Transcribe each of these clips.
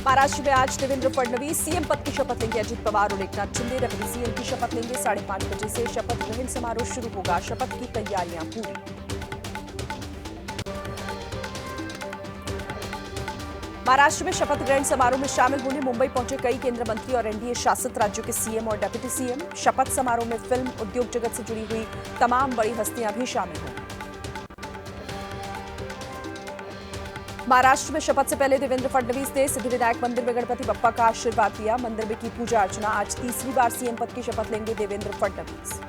महाराष्ट्र में आज देवेंद्र फडणवीस सीएम पद की शपथ लेंगे। अजित पवार और एकनाथ शिंदे रविवार सीएम की शपथ लेंगे। 5:30 बजे से शपथ ग्रहण समारोह शुरू होगा। शपथ की तैयारियां पूरी। महाराष्ट्र में शपथ ग्रहण समारोह में शामिल होने मुंबई पहुंचे कई केंद्रीय मंत्री और एनडीए शासित राज्यों के सीएम और डिप्टी सीएम। शपथ समारोह में फिल्म उद्योग जगत से जुड़ी हुई तमाम बड़ी हस्तियां भी शामिल होंगी। महाराष्ट्र में शपथ से पहले देवेंद्र फडणवीस ने सिद्धिविनायक मंदिर में गणपति बप्पा का आशीर्वाद लिया। मंदिर में की पूजा अर्चना। आज तीसरी बार सीएम पद की शपथ लेंगे देवेंद्र फडणवीस।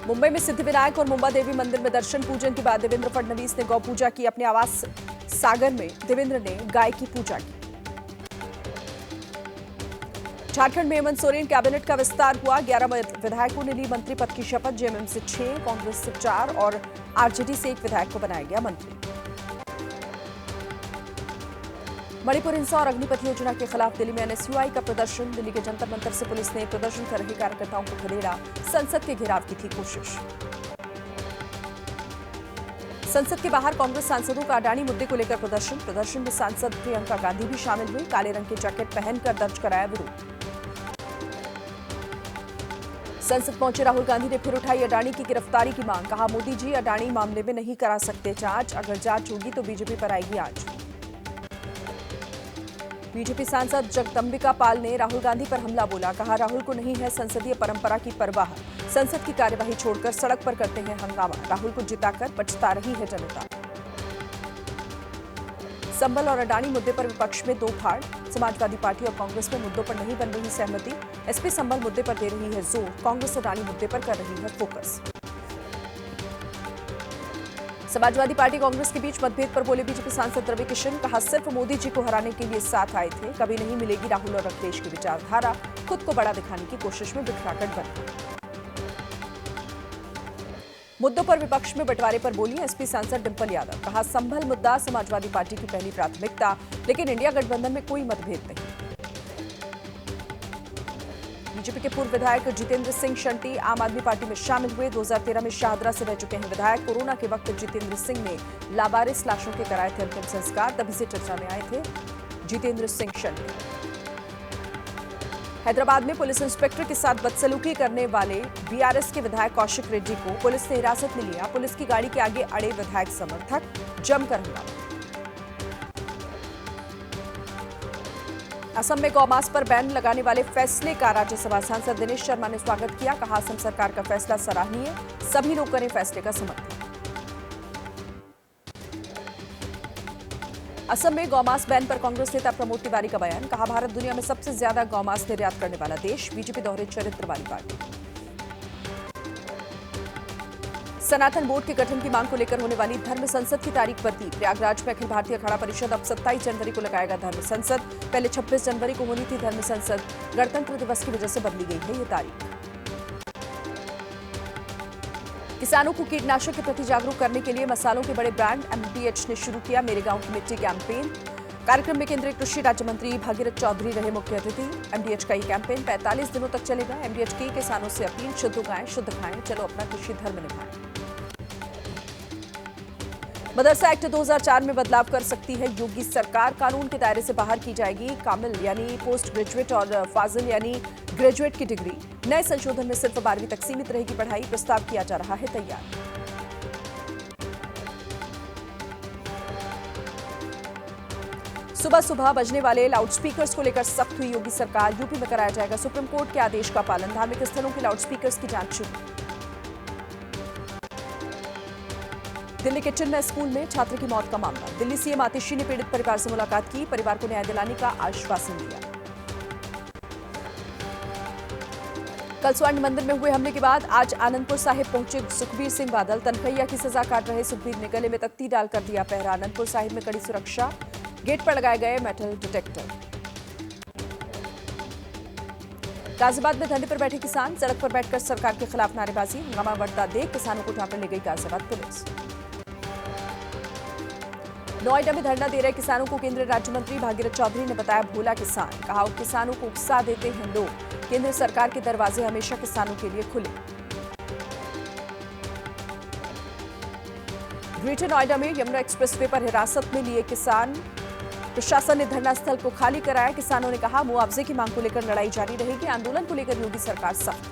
मुंबई में सिद्धिविनायक और मुंबा देवी मंदिर में दर्शन पूजन के बाद देवेंद्र फडणवीस ने गौ पूजा की। अपने आवास सागर में देवेंद्र ने गाय की पूजा की। झारखंड में हेमंत सोरेन कैबिनेट का विस्तार हुआ। 11 विधायकों ने ली मंत्री पद की शपथ। जेएमएम से 6, कांग्रेस से 4 और आरजेडी से 1 विधायक को बनाया गया मंत्री। मणिपुर हिंसा और अग्निपथ योजना के खिलाफ दिल्ली में एनएसयूआई का प्रदर्शन। दिल्ली के जंतर मंतर से पुलिस ने प्रदर्शन कर रहे कार्यकर्ताओं को खदेड़ा। संसद के घेराव की थी कोशिश। संसद के बाहर कांग्रेस सांसदों का अडानी मुद्दे को लेकर प्रदर्शन में सांसद प्रियंका गांधी भी शामिल हुई। काले रंग के जैकेट पहनकर दर्ज कराया विरोध। संसद पहुंचे राहुल गांधी ने फिर उठाई अडानी की गिरफ्तारी की मांग। कहा, मोदी जी अडानी मामले में नहीं करा सकते जांच। अगर जांच होगी तो बीजेपी पर आएगी आंच। बीजेपी सांसद जगदंबिका पाल ने राहुल गांधी पर हमला बोला। कहा, राहुल को नहीं है संसदीय परंपरा की परवाह। संसद की कार्यवाही छोड़कर सड़क पर करते हैं हंगामा। राहुल को जिताकर पछता रही है जनता। संभल और अडानी मुद्दे पर विपक्ष में दो फाड़। समाजवादी पार्टी और कांग्रेस में मुद्दों पर नहीं बन रही सहमति। एसपी संभल मुद्दे पर दे रही है जोर। कांग्रेस अडानी मुद्दे पर कर रही है फोकस। समाजवादी पार्टी कांग्रेस के बीच मतभेद पर बोले बीजेपी सांसद रवि किशन। कहा, सिर्फ मोदी जी को हराने के लिए साथ आए थे। कभी नहीं मिलेगी राहुल और अखिलेश की विचारधारा। खुद को बड़ा दिखाने की कोशिश में बिखरा गठबंधन। मुद्दों पर विपक्ष में बंटवारे पर बोली एसपी सांसद डिंपल यादव। कहा, संभल मुद्दा समाजवादी पार्टी की पहली प्राथमिकता, लेकिन इंडिया गठबंधन में कोई मतभेद नहीं। बीजेपी के पूर्व विधायक जितेंद्र सिंह शंटी आम आदमी पार्टी में शामिल हुए। 2013 में शाहदरा से रह चुके हैं विधायक। कोरोना के वक्त जितेंद्र सिंह ने लावारिस लाशों के कराए थे अंतिम संस्कार। तभी से चर्चा में आए थे जितेंद्र सिंह शंटी। हैदराबाद में पुलिस इंस्पेक्टर के साथ बदसलूकी करने वाले बीआरएस के विधायक कौशिक रेड्डी को पुलिस ने हिरासत में लिया। पुलिस की गाड़ी के आगे अड़े विधायक समर्थक, जमकर हंगामा। असम में गौमांस पर बैन लगाने वाले फैसले का राज्यसभा सांसद दिनेश शर्मा ने स्वागत किया। कहा, असम सरकार का फैसला सराहनीय। सभी लोग करें फैसले का समर्थन। असम में गौमांस बैन पर कांग्रेस नेता प्रमोद तिवारी का बयान। कहा, भारत दुनिया में सबसे ज्यादा गौमांस निर्यात करने वाला देश। बीजेपी दोहरे चरित्र वाली पार्टी। सनातन बोर्ड के गठन की मांग को लेकर होने वाली धर्म संसद की तारीख बदली। प्रयागराज में अखिल भारतीय अखाड़ा परिषद अब 27 जनवरी को लगाएगा धर्म संसद। पहले 26 जनवरी को होनी थी धर्म संसद। गणतंत्र दिवस की वजह से बदली गई है ये तारीख। किसानों को कीटनाशक के प्रति जागरूक करने के लिए मसालों के बड़े ब्रांड एमडीएच ने शुरू किया मेरे गांव की मिट्टी कैंपेन। कार्यक्रम में केंद्रीय कृषि राज्य मंत्री भागीरथ चौधरी रहे मुख्य अतिथि। एमडीएच का ये कैंपेन 45 दिनों तक चलेगा। एमडीएच के किसानों से अपील, शुद्ध उगाएं, शुद्ध खाएं, चलो अपना कृषि धर्म निभाएं। मदरसा एक्ट 2004 में बदलाव कर सकती है योगी सरकार। कानून के दायरे से बाहर की जाएगी कामिल यानी पोस्ट ग्रेजुएट और फाजिल यानी ग्रेजुएट की डिग्री। नए संशोधन में सिर्फ 12वीं तक सीमित रहेगी पढ़ाई। प्रस्ताव किया जा रहा है तैयार। सुबह सुबह बजने वाले लाउडस्पीकर्स को लेकर सख्त हुई योगी सरकार। यूपी में कराया जाएगा सुप्रीम कोर्ट के आदेश का पालन। धार्मिक स्थलों के लाउडस्पीकर्स की जांच शुरू। दिल्ली के चिन्मय स्कूल में छात्र की मौत का मामला। दिल्ली सीएम आतिशी ने पीड़ित परिवार से मुलाकात की। परिवार को न्याय दिलाने का आश्वासन दिया। कल स्वर्ण मंदिर में हुए हमले के बाद आज आनंदपुर साहिब पहुंचे सुखबीर सिंह बादल। तनखैया की सजा काट रहे सुखबीर ने गले में तख्ती डालकर दिया पहरा। आनंदपुर साहिब में कड़ी सुरक्षा। गेट पर लगाए गए मेटल डिटेक्टर। गाजियाबाद में धरने पर बैठे किसान। सड़क पर बैठकर सरकार के खिलाफ नारेबाजी। हंगामा बढ़ता देख किसानों को उठाकर ले गई गाजियाबाद पुलिस। नोएडा में धरना दे रहे किसानों को केंद्रीय राज्य मंत्री भागीरथ चौधरी ने बताया भोला किसान। कहा, किसानों को उकसा देते हैं लोग। केंद्र सरकार के दरवाजे हमेशा किसानों के लिए खुले। ग्रेटर नोएडा में यमुना एक्सप्रेसवे पर हिरासत में लिए किसान, प्रशासन ने धरना स्थल को खाली कराया। किसानों ने कहा मुआवजे की मांग को लेकर लड़ाई जारी रहेगी। आंदोलन को लेकर योगी सरकार सख्त।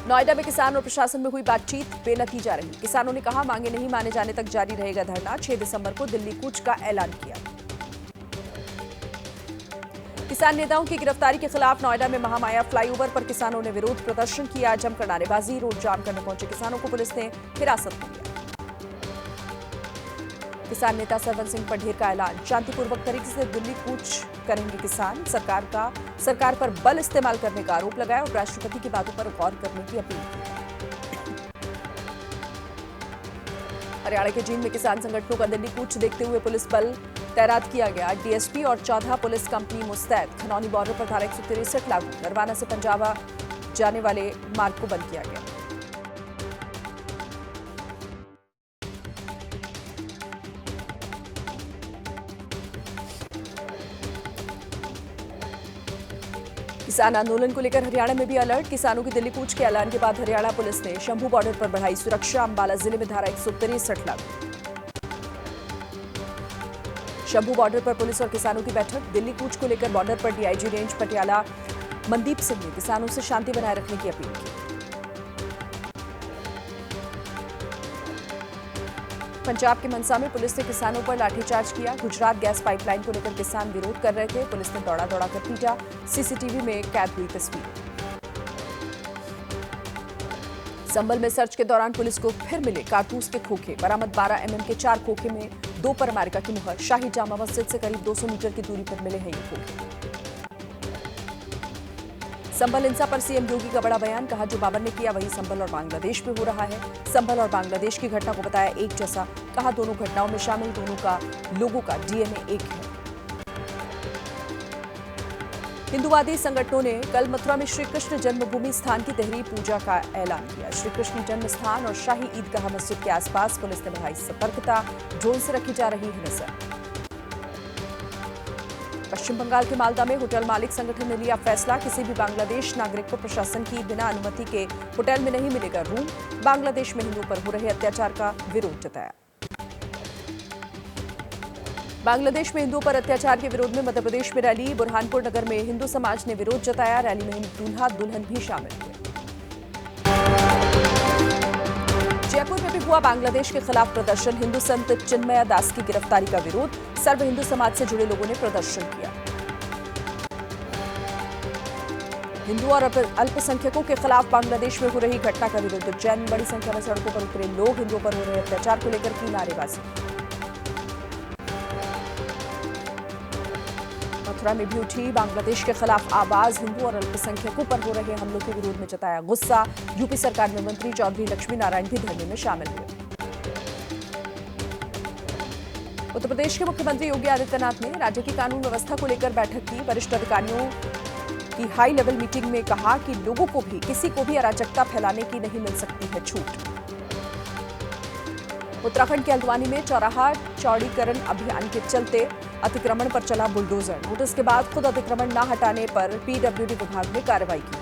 नोएडा में किसान और प्रशासन में हुई बातचीत बेनतीजा रही। किसानों ने कहा मांगे नहीं माने जाने तक जारी रहेगा धरना। 6 दिसंबर को दिल्ली कूच का ऐलान किया। किसान नेताओं की गिरफ्तारी के खिलाफ नोएडा में महामाया फ्लाईओवर पर किसानों ने विरोध प्रदर्शन किया। जमकर नारेबाजी, रोड जाम करने पहुंचे किसानों को पुलिस ने हिरासत में लिया। किसान नेता सरवन सिंह पढ़ेर का ऐलान, शांतिपूर्वक तरीके से दिल्ली कूच करेंगे किसान। सरकार पर बल इस्तेमाल करने का आरोप लगाया और राष्ट्रपति की बातों पर गौर करने की अपील की। हरियाणा के जींद में किसान संगठनों का दिल्ली कूच देखते हुए पुलिस बल तैनात किया गया। डीएसपी और 14 पुलिस कंपनी मुस्तैद। खनौनी बॉर्डर पर धारा 163 लागू। नरवाना से पंजाब जाने वाले मार्ग को बंद किया गया। किसान आंदोलन को लेकर हरियाणा में भी अलर्ट। किसानों की दिल्ली कूच के ऐलान के बाद हरियाणा पुलिस ने शंभू बॉर्डर पर बढ़ाई सुरक्षा। अंबाला जिले में धारा 163 लागू। शंभू बॉर्डर पर पुलिस और किसानों की बैठक। दिल्ली कूच को लेकर बॉर्डर पर डीआईजी रेंज पटियाला मनदीप सिंह ने किसानों से शांति बनाए रखने की अपील की। पंजाब के मनसा में पुलिस ने किसानों पर लाठीचार्ज किया। गुजरात गैस पाइपलाइन को लेकर किसान विरोध कर रहे थे। पुलिस ने दौड़ा कर पीटा। सीसीटीवी में कैद हुई तस्वीरें। संभल में सर्च के दौरान पुलिस को फिर मिले कारतूस के खोखे। बरामद 12 mm के 4 खोखे में 2 पर अमेरिका की मुहर। शाही जामा मस्जिद से करीब 200 मीटर की दूरी पर मिले हैं ये खोखे। संभल हिंसा पर सीएम योगी का बड़ा बयान। कहा जो बाबर ने किया वही संभल और बांग्लादेश में हो रहा है। संभल और बांग्लादेश की घटना को बताया एक जैसा। कहा दोनों घटनाओं में शामिल लोगों का डीएनए एक है। हिंदूवादी संगठनों ने कल मथुरा में श्री कृष्ण जन्मभूमि स्थान की तहरीर पूजा का ऐलान किया। श्री कृष्ण जन्म स्थान और शाही ईदगाह मस्जिद के आसपास पुलिस ने बढ़ाई सतर्कता। ड्रोन से रखी जा रही है नजर। पश्चिम बंगाल के मालदा में होटल मालिक संगठन ने लिया फैसला। किसी भी बांग्लादेश नागरिक को प्रशासन की बिना अनुमति के होटल में नहीं मिलेगा रूम। बांग्लादेश में हिंदुओं पर हो रहे अत्याचार का विरोध जताया। बांग्लादेश में हिंदुओं पर अत्याचार के विरोध में मध्य प्रदेश में रैली। बुरहानपुर नगर में हिंदू समाज ने विरोध जताया। रैली में दूल्हा दुल्हन भी शामिल हुए। जयपुर में भी हुआ बांग्लादेश के खिलाफ प्रदर्शन। हिंदू संत चिन्मया दास की गिरफ्तारी का विरोध। सर्व हिंदू समाज से जुड़े लोगों ने प्रदर्शन किया। हिंदू और अल्पसंख्यकों के खिलाफ बांग्लादेश में हो रही घटना का विरोध। उज्जैन में बड़ी संख्या में सड़कों पर उतरे लोग। हिंदुओं पर हो रहे अत्याचार को लेकर की नारेबाजी। मथुरा में भी उठी बांग्लादेश के खिलाफ आवाज। हिंदू और अल्पसंख्यकों पर हो रहे हमलों के विरोध में जताया गुस्सा। यूपी सरकार में मंत्री चौधरी लक्ष्मी नारायण भी धरने में शामिल हुए। उत्तर प्रदेश के मुख्यमंत्री योगी आदित्यनाथ ने राज्य की कानून व्यवस्था को लेकर बैठक की। वरिष्ठ अधिकारियों की हाई लेवल मीटिंग में कहा कि लोगों को भी किसी को भी अराजकता फैलाने की नहीं मिल सकती है छूट। उत्तराखंड के हल्द्वानी में चौराहा चौड़ीकरण अभियान के चलते अतिक्रमण पर चला बुलडोजर। नोटिस के बाद खुद अतिक्रमण न हटाने पर पीडब्ल्यूडी विभाग ने कार्रवाई की।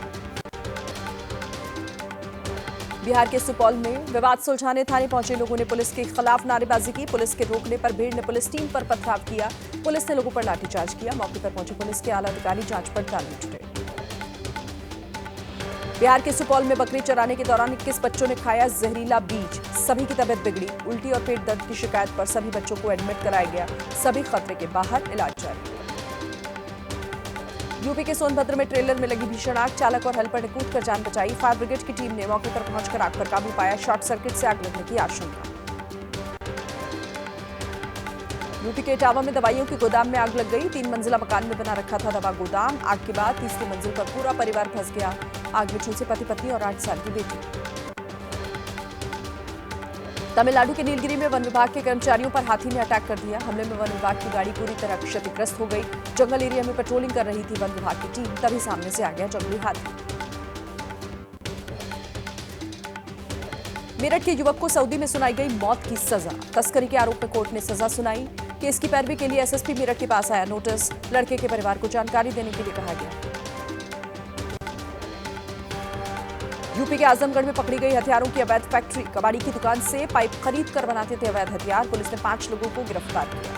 बिहार के सुपौल में विवाद सुलझाने थाने पहुंचे लोगों ने पुलिस के खिलाफ नारेबाजी की। पुलिस के रोकने पर भीड़ ने पुलिस टीम पर पथराव किया। पुलिस ने लोगों पर लाठीचार्ज किया। मौके पर पहुंचे पुलिस के आला अधिकारी जांच पड़ताल में जुटे। बिहार के सुपौल में बकरी चराने के दौरान 21 बच्चों ने खाया जहरीला बीज। सभी की तबीयत बिगड़ी। उल्टी और पेट दर्द की शिकायत पर सभी बच्चों को एडमिट कराया गया। सभी खतरे के बाहर, इलाज जारी। यूपी के सोनभद्र में ट्रेलर में लगी भीषण आग। चालक और हेल्पर ने कूदकर जान बचाई। फायर ब्रिगेड की टीम ने मौके पर पहुंचकर आग पर काबू पाया। शॉर्ट सर्किट से आग लगने की आशंका। यूपी के इटावा में दवाइयों के गोदाम में आग लग गई। 3 मंजिला मकान में बना रखा था दवा गोदाम। आग के बाद तीसरी मंजिल पर पूरा परिवार फंस गया। आग में झुलसे पति पत्नी और 8 साल की बेटी। तमिलनाडु के नीलगिरी में वन विभाग के कर्मचारियों पर हाथी ने अटैक कर दिया। हमले में वन विभाग की गाड़ी पूरी तरह क्षतिग्रस्त हो गई। जंगल एरिया में पेट्रोलिंग कर रही थी वन विभाग की टीम, तभी सामने से आ गया जंगली हाथी। मेरठ के युवक को सऊदी में सुनाई गई मौत की सजा। तस्करी के आरोप में कोर्ट ने सजा सुनाई। केस की पैरवी के लिए एसएसपी मेरठ के पास आया नोटिस। लड़के के परिवार को जानकारी देने के लिए कहा गया। यूपी के आजमगढ़ में पकड़ी गई हथियारों की अवैध फैक्ट्री। कबाड़ी की दुकान से पाइप खरीद कर बनाते थे अवैध हथियार। पुलिस ने 5 लोगों को गिरफ्तार किया।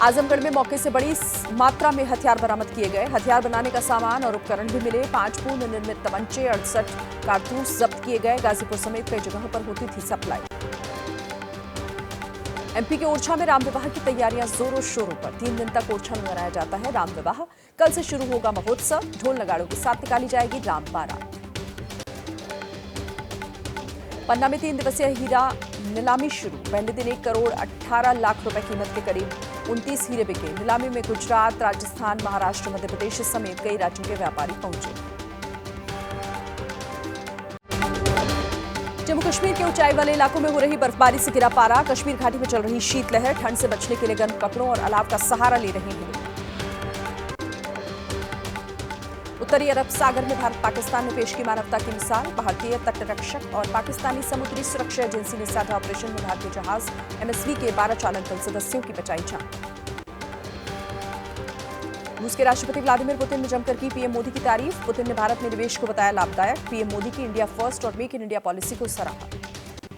आजमगढ़ में मौके से बड़ी मात्रा में हथियार बरामद किए गए। हथियार बनाने का सामान और उपकरण भी मिले। 5 पूर्ण निर्मित तमंचे, 68 कारतूस जब्त किए गए। गाजीपुर समेत कई जगहों पर होती थी सप्लाई। एमपी के ओरछा में राम विवाह की तैयारियां जोरों शोरों पर। 3 दिन तक ओरछा में मनाया जाता है राम विवाह। कल से शुरू होगा महोत्सव। ढोल नगाड़ों के साथ निकाली जाएगी राम बारात। पन्ना में 3 दिवसीय हीरा नीलामी शुरू। पहले दिन 1 करोड़ 18 लाख रुपए कीमत के करीब 29 हीरे बिके। नीलामी में गुजरात, राजस्थान, महाराष्ट्र, मध्य प्रदेश समेत कई राज्यों के व्यापारी पहुंचे। जम्मू कश्मीर के ऊंचाई वाले इलाकों में हो रही बर्फबारी से गिरा पारा। कश्मीर घाटी में चल रही शीतलहर। ठंड से बचने के लिए गर्म कपड़ों और अलाव का सहारा ले रहे हैं। उत्तरी अरब सागर में भारत पाकिस्तान ने पेश की मानवता की मिसाल। भारतीय तटरक्षक और पाकिस्तानी समुद्री सुरक्षा एजेंसी ने साझा ऑपरेशन में भारतीय जहाज एमएसवी के 12 चालक दल सदस्यों की बचाई जान। रूस के राष्ट्रपति व्लादिमीर पुतिन ने जमकर की पीएम मोदी की तारीफ। पुतिन ने भारत में निवेश को बताया लाभदायक। पीएम मोदी की इंडिया फर्स्ट और मेक इन इंडिया पॉलिसी को सराहा।